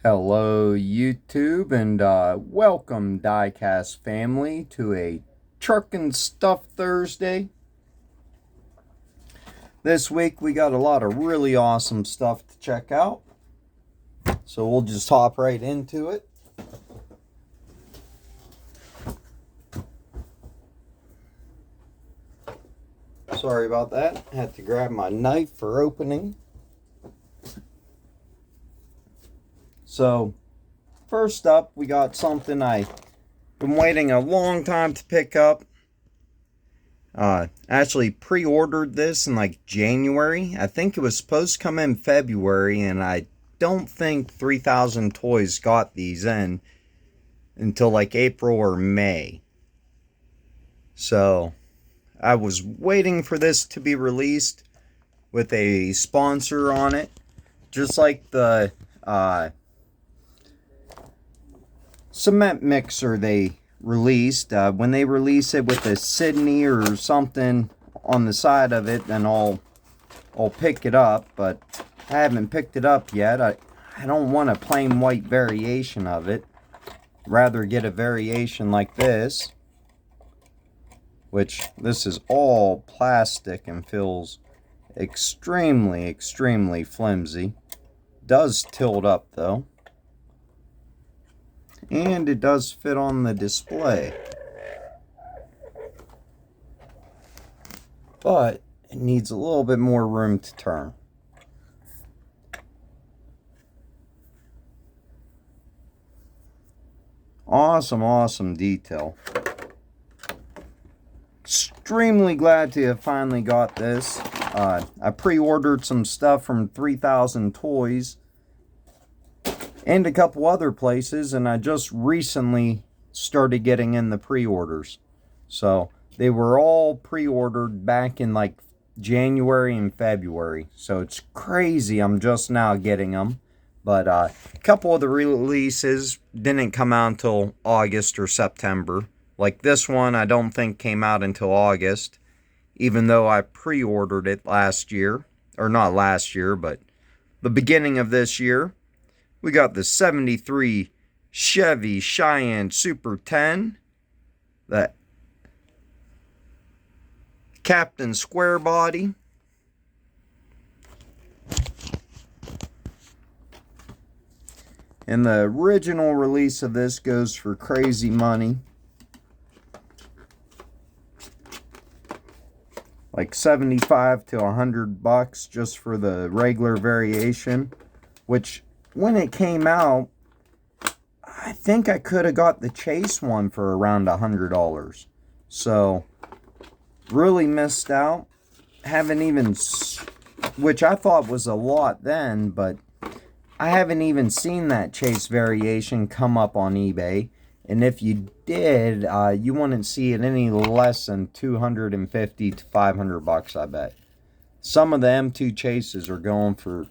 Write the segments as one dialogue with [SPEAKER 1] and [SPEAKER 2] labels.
[SPEAKER 1] Hello YouTube and welcome Diecast family to a Truck and Stuff Thursday. This week we got a lot of really awesome stuff to check out, so we'll just hop right into it. Sorry about that, had to grab my knife for opening. So first up, we got something I've been waiting a long time to pick up. Actually pre-ordered this in like January. I think it was supposed to come in February, and I don't think 3000 Toys got these in until like April or May. So I was waiting for this to be released with a sponsor on it, just like the cement mixer they released. When they release it with a Sydney or something on the side of it, then I'll pick it up, but I haven't picked it up yet. I don't want a plain white variation of it. Rather get a variation like this, which this is all plastic and feels extremely flimsy. Does tilt up though, and it does fit on the display, but it needs a little bit more room to turn. Awesome detail. Extremely glad to have finally got this. I pre-ordered some stuff from 3000 Toys and a couple other places, and I just recently started getting in the pre-orders. So they were all pre-ordered back in like January and February. So it's crazy I'm just now getting them. But a couple of the releases didn't come out until August or September. Like this one, I don't think came out until August, even though I pre-ordered it last year. Or not last year, but the beginning of this year. We got the 73 Chevy Cheyenne Super 10. That Captain Square body. And the original release of this goes for crazy money. Like 75 to 100 bucks just for the regular variation, which when it came out, I think I could have got the Chase one for around $100. So really missed out. Haven't even, which I thought was a lot then, but I haven't even seen that Chase variation come up on eBay. And if you did, you wouldn't see it any less than 250 to 500 bucks, I bet. Some of the M2 Chases are going for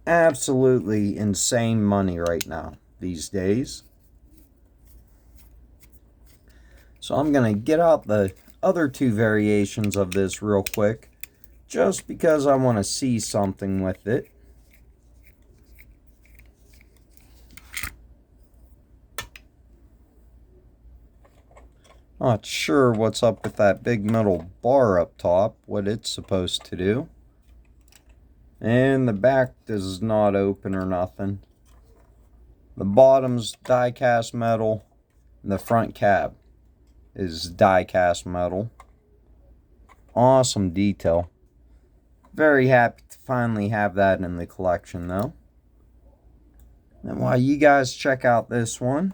[SPEAKER 1] absolutely insane money right now these days. So I'm going to get out the other two variations of this real quick, just because I want to see something with it. Not sure what's up with that big metal bar up top, what it's supposed to do. And the back does not open or nothing. The bottom's die-cast metal, and the front cab is die-cast metal. Awesome detail. Very happy to finally have that in the collection though. And while you guys check out this one,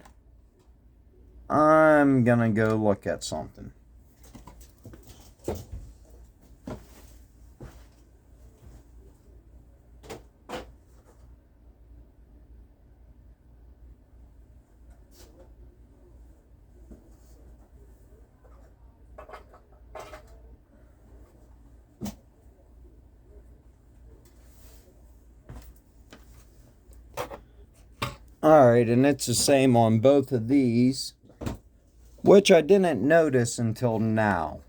[SPEAKER 1] I'm gonna go look at something. Alright, and it's the same on both of these, which I didn't notice until now.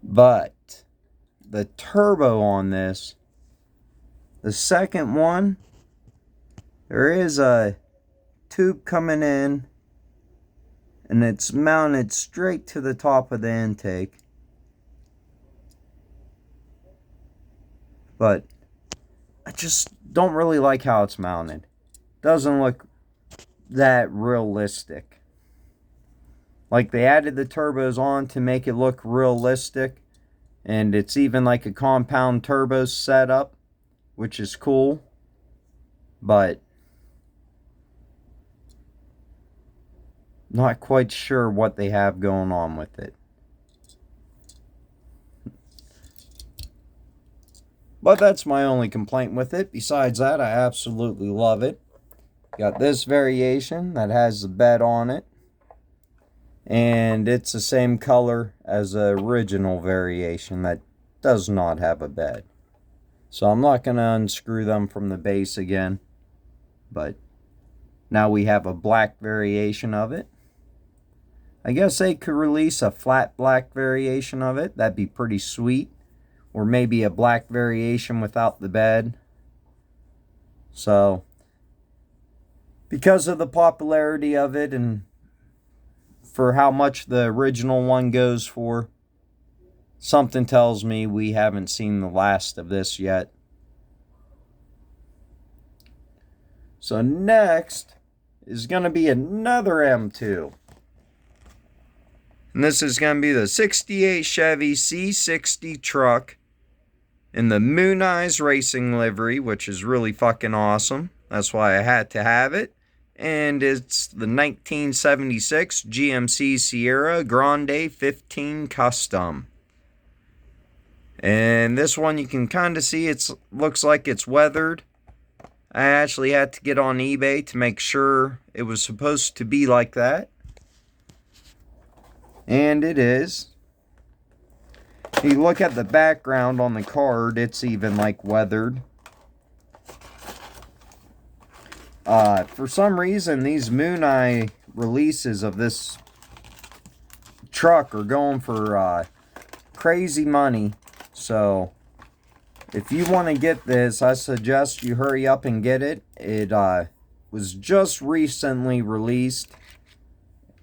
[SPEAKER 1] But the turbo on this, the second one, There is a tube coming in, and it's mounted straight to the top of the intake. But I just don't really like how it's mounted. Doesn't look that realistic. Like, they added the turbos on to make it look realistic, and it's even like a compound turbo setup, which is cool, but not quite sure what they have going on with it. But that's my only complaint with it. Besides that, I absolutely love it. Got this variation that has the bed on it, and it's the same color as the original variation that does not have a bed. So I'm not going to unscrew them from the base again, but now we have a black variation of it. I guess they could release a flat black variation of it. That'd be pretty sweet. Or maybe a black variation without the bed. So, because of the popularity of it and for how much the original one goes for, something tells me we haven't seen the last of this yet. So next is going to be another M2. And this is going to be the 68 Chevy C60 truck in the Mooneyes racing livery, which is really fucking awesome. That's why I had to have it. And it's the 1976 GMC Sierra Grande 15 Custom. And this one you can kind of see it looks like it's weathered. I actually had to get on eBay to make sure it was supposed to be like that. And it is. If you look at the background on the card, it's even like weathered. For some reason, these Mooneyes releases of this truck are going for crazy money. So, if you want to get this, I suggest you hurry up and get it. It was just recently released.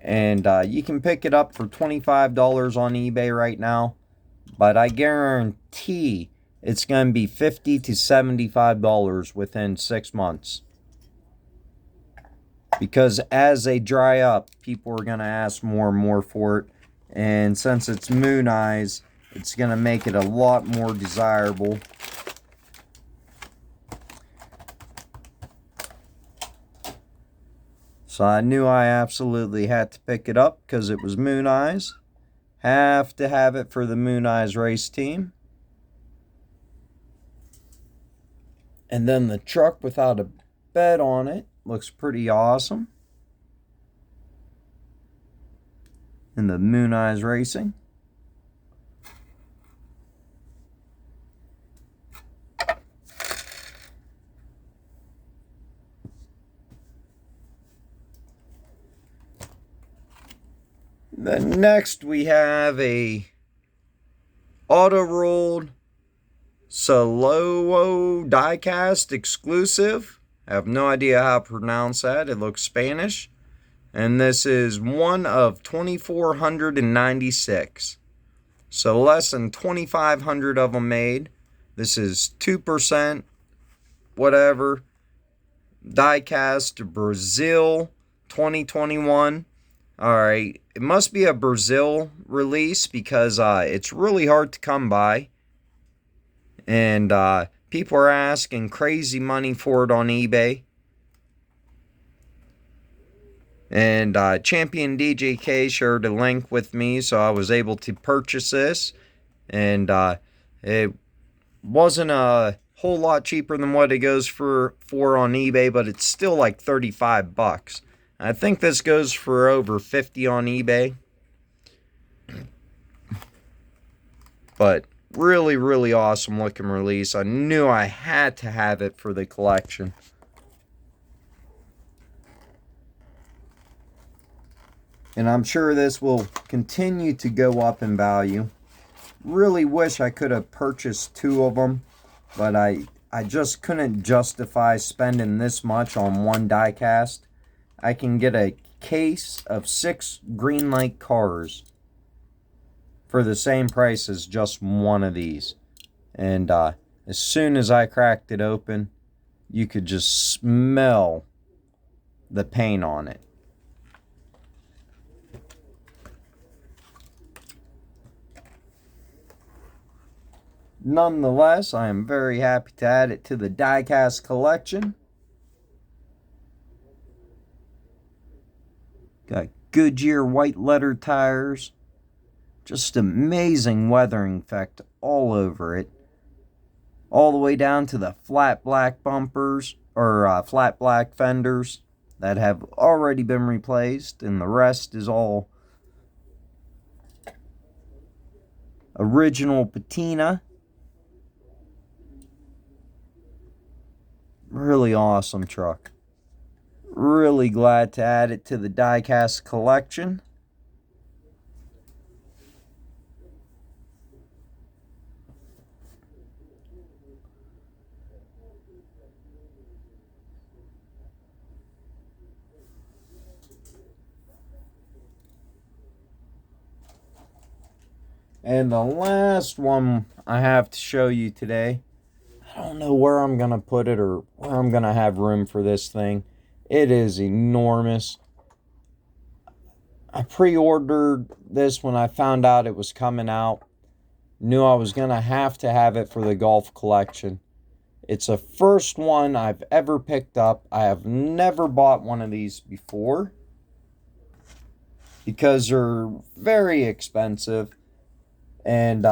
[SPEAKER 1] And you can pick it up for $25 on eBay right now. But I guarantee it's going to be $50 to $75 within 6 months. Because as they dry up, people are going to ask more and more for it. And since it's Mooneyes, it's going to make it a lot more desirable. So I knew I absolutely had to pick it up because it was Mooneyes. Have to have it for the Mooneyes race team. And then the truck without a bed on it looks pretty awesome. In the Mooneyes Racing. Then next we have a auto-rolled Salowo diecast exclusive. I have no idea how to pronounce that. It looks Spanish. And this is one of 2,496. So less than 2,500 of them made. This is 2%, whatever. Diecast Brazil 2021. Alright, it must be a Brazil release because it's really hard to come by. And people are asking crazy money for it on eBay. And Champion DJK shared a link with me, so I was able to purchase this. And it wasn't a whole lot cheaper than what it goes for on eBay, but it's still like 35 bucks. I think this goes for over 50 on eBay. But really, really awesome looking release. I knew I had to have it for the collection. And I'm sure this will continue to go up in value. Really wish I could have purchased 2 of them. But I I just couldn't justify spending this much on one die-cast. I can get a case of 6 Greenlight cars for the same price as just one of these. And as soon as I cracked it open, you could just smell the paint on it. Nonetheless, I am very happy to add it to the die-cast collection. Got Goodyear white letter tires. Just amazing weathering effect all over it. All the way down to the flat black bumpers, or flat black fenders that have already been replaced, and the rest is all original patina. Really awesome truck. Really glad to add it to the die-cast collection. And the last one I have to show you today, I don't know where I'm going to put it or where I'm going to have room for this thing. It is enormous. I pre-ordered this when I found out it was coming out. Knew I was going to have it for the golf collection. It's the first one I've ever picked up. I have never bought one of these before because they're very expensive. And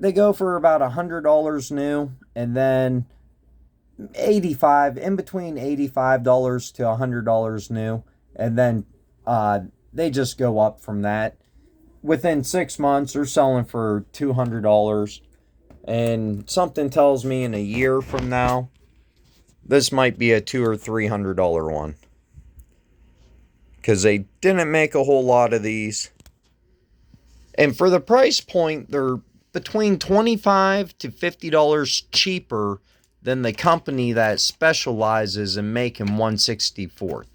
[SPEAKER 1] they go for about $100 new, and then in between $85 to $100 new, and then they just go up from that. Within 6 months, they're selling for $200, and something tells me in a year from now, this might be a $200 or $300 one, because they didn't make a whole lot of these. And for the price point, they're between $25 to $50 cheaper than the company that specializes in making 1/64th.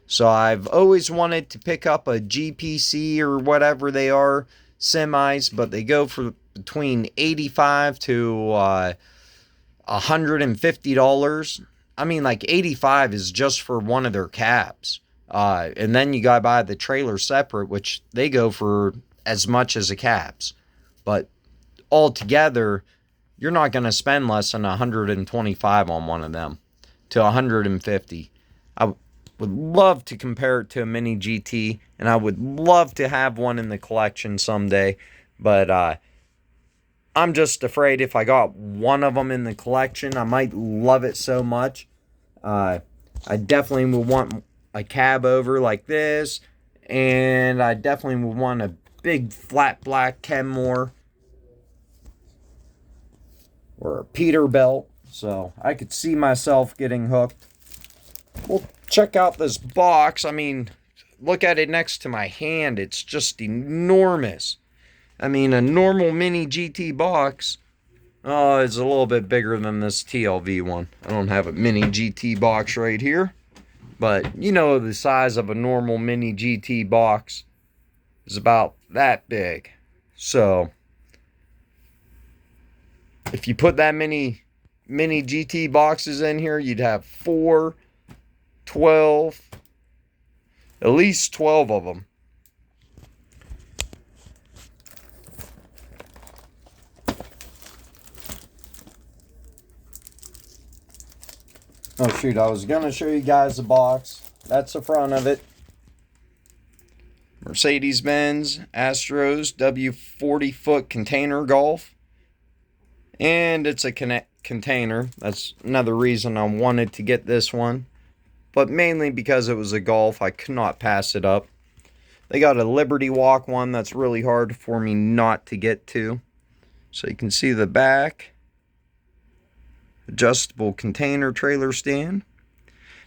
[SPEAKER 1] So I've always wanted to pick up a GPC or whatever they are, semis, but they go for between $85 to $150. I mean, like $85 is just for one of their cabs. And then you gotta buy the trailer separate, which they go for as much as a cabs. But altogether, you're not going to spend less than $125 on one of them to $150. I would love to compare it to a Mini GT, and I would love to have one in the collection someday, but I'm just afraid if I got one of them in the collection, I might love it so much. I definitely would want a cab over like this, and I definitely would want a big flat black Kenmore or a Peterbilt, so I could see myself getting hooked. Well, check out this box. I mean, look at it next to my hand. It's just enormous. I mean, a normal Mini GT box is a little bit bigger than this TLV one. I don't have a Mini GT box right here, but you know the size of a normal Mini GT box is about that big. So if you put that many Mini GT boxes in here, you'd have 4, 12, at least 12 of them. Oh shoot, I was gonna show you guys the box. That's the front of it. Mercedes-Benz Astros W40 foot container golf. And it's a container. That's another reason I wanted to get this one. But mainly because it was a golf, I could not pass it up. They got a Liberty Walk one that's really hard for me not to get to. So you can see the back. Adjustable container trailer stand.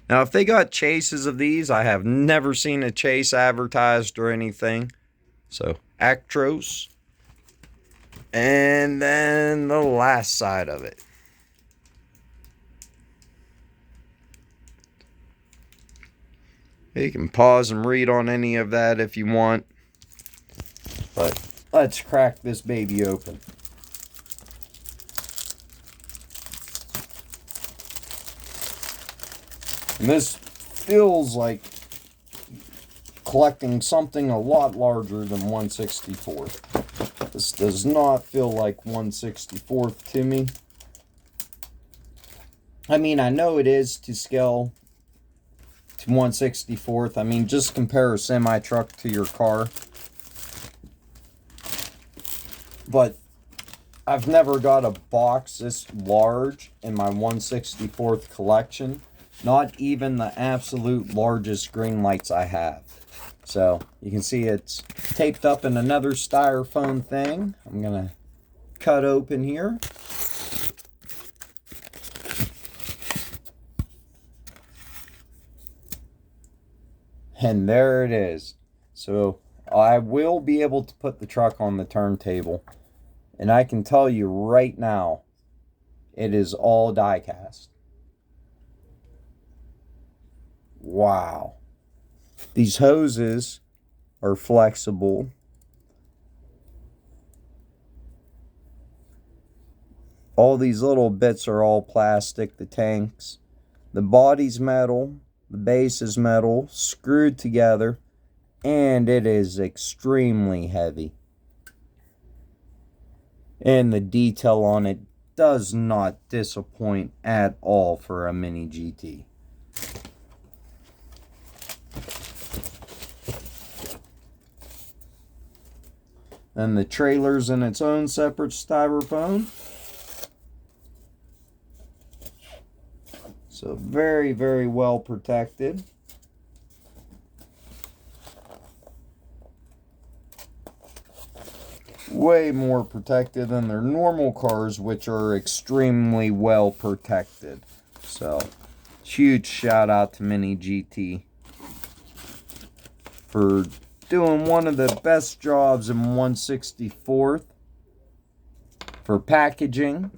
[SPEAKER 1] Now, if they got chases of these, I have never seen a chase advertised or anything. So, Actros. And then the last side of it. You can pause and read on any of that if you want. But let's crack this baby open. And this feels like collecting something a lot larger than 1/64. This does not feel like 1/64 to me. I mean, I know it is to scale to 1/64. I mean, just compare a semi-truck to your car. But I've never got a box this large in my 1/64 collection. Not even the absolute largest green lights I have. So you can see it's taped up in another styrofoam thing. I'm gonna cut open here. And there it is. So I will be able to put the truck on the turntable. And I can tell you right now, it is all die cast. Wow. These hoses are flexible. All these little bits are all plastic, the tanks. The body's metal, the base is metal, screwed together, and it is extremely heavy. And the detail on it does not disappoint at all for a mini GT. Then the trailer's in its own separate styrofoam. So very, very well protected. Way more protected than their normal cars, which are extremely well protected. So huge shout out to Mini GT for doing one of the best jobs in 1/64 for packaging.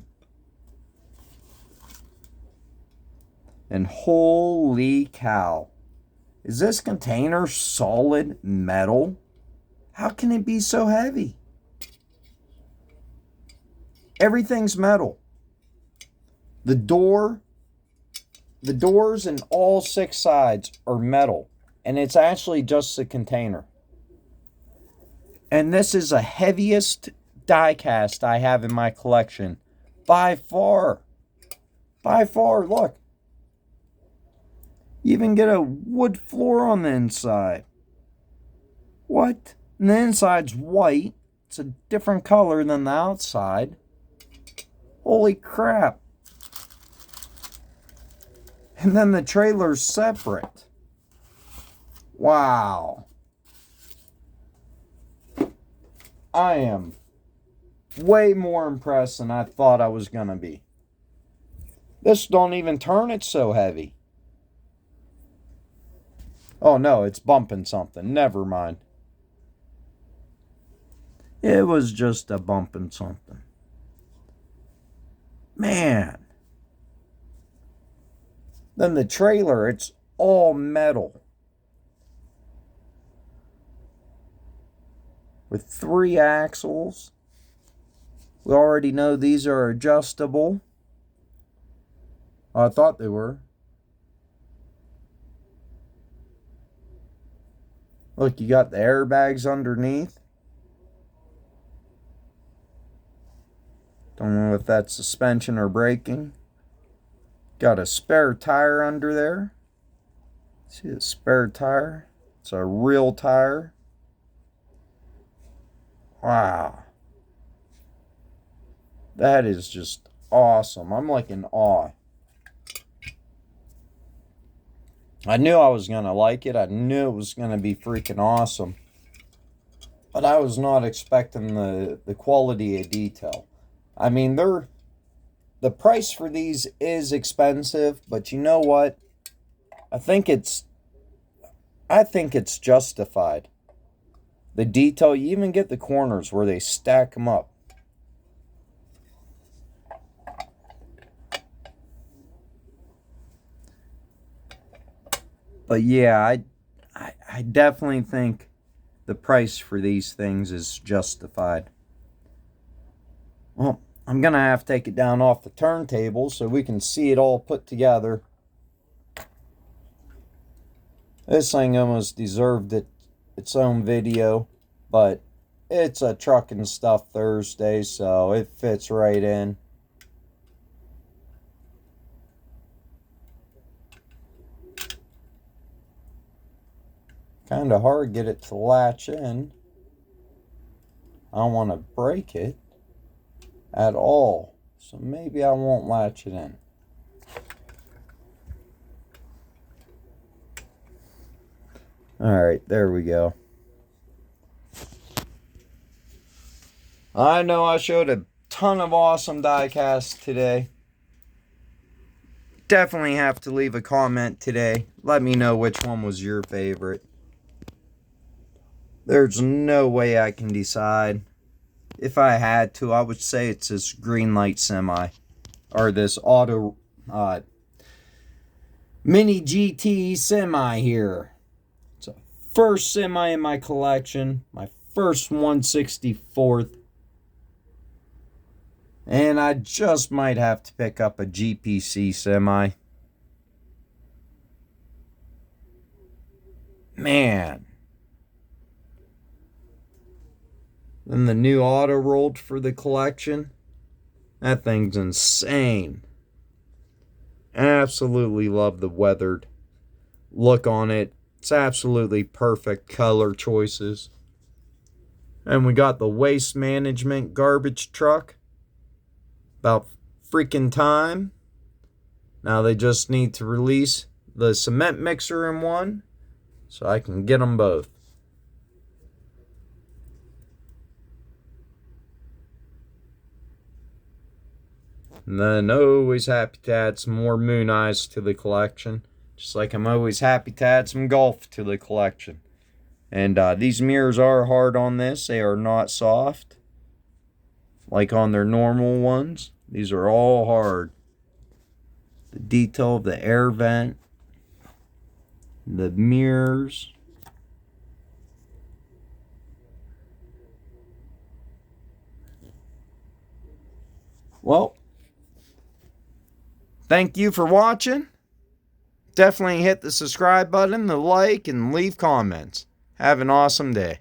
[SPEAKER 1] And holy cow, is this container solid metal? How can it be so heavy? Everything's metal. The doors and all 6 sides are metal. And it's actually just the container. And this is the heaviest die cast I have in my collection. By far. By far, look. You even get a wood floor on the inside. What? And the inside's white. It's a different color than the outside. Holy crap. And then the trailer's separate. Wow. I am way more impressed than I thought I was going to be. This don't even turn, it's so heavy. Oh no, it's bumping something. Never mind. It was just a bumping something. Man. Then the trailer, it's all metal. With 3 axles. We already know these are adjustable. I thought they were. Look, you got the airbags underneath. Don't know if that's suspension or braking. Got a spare tire under there. See the spare tire? It's a real tire. Wow. That is just awesome. I'm like in awe. I knew I was going to like it. I knew it was going to be freaking awesome. But I was not expecting the quality of detail. I mean, the price for these is expensive, but you know what? I think it's justified. The detail, you even get the corners where they stack them up. But yeah, I definitely think the price for these things is justified. Well, I'm going to have to take it down off the turntable so we can see it all put together. This thing almost deserved its own video, but it's a truck and stuff Thursday, so it fits right in. Kind of hard to get it to latch in. I don't want to break it at all, so maybe I won't latch it in. Alright, there we go. I know I showed a ton of awesome die casts today. Definitely have to leave a comment today. Let me know which one was your favorite. There's no way I can decide. If I had to, I would say it's this green light semi. Or this auto mini GT semi here. It's a first semi in my collection. My first 1/64th. And I just might have to pick up a GPC semi. Man. Then the new auto rolled for the collection. That thing's insane. Absolutely love the weathered look on it. It's absolutely perfect color choices. And we got the waste management garbage truck. About freaking time. Now they just need to release the cement mixer in one, so I can get them both. And then always happy to add some more Mooneyes to the collection. Just like I'm always happy to add some Gulf to the collection. And these mirrors are hard on this. They are not soft like on their normal ones. These are all hard. The detail of the air vent. The mirrors. Well, thank you for watching. Definitely hit the subscribe button, the like, and leave comments. Have an awesome day.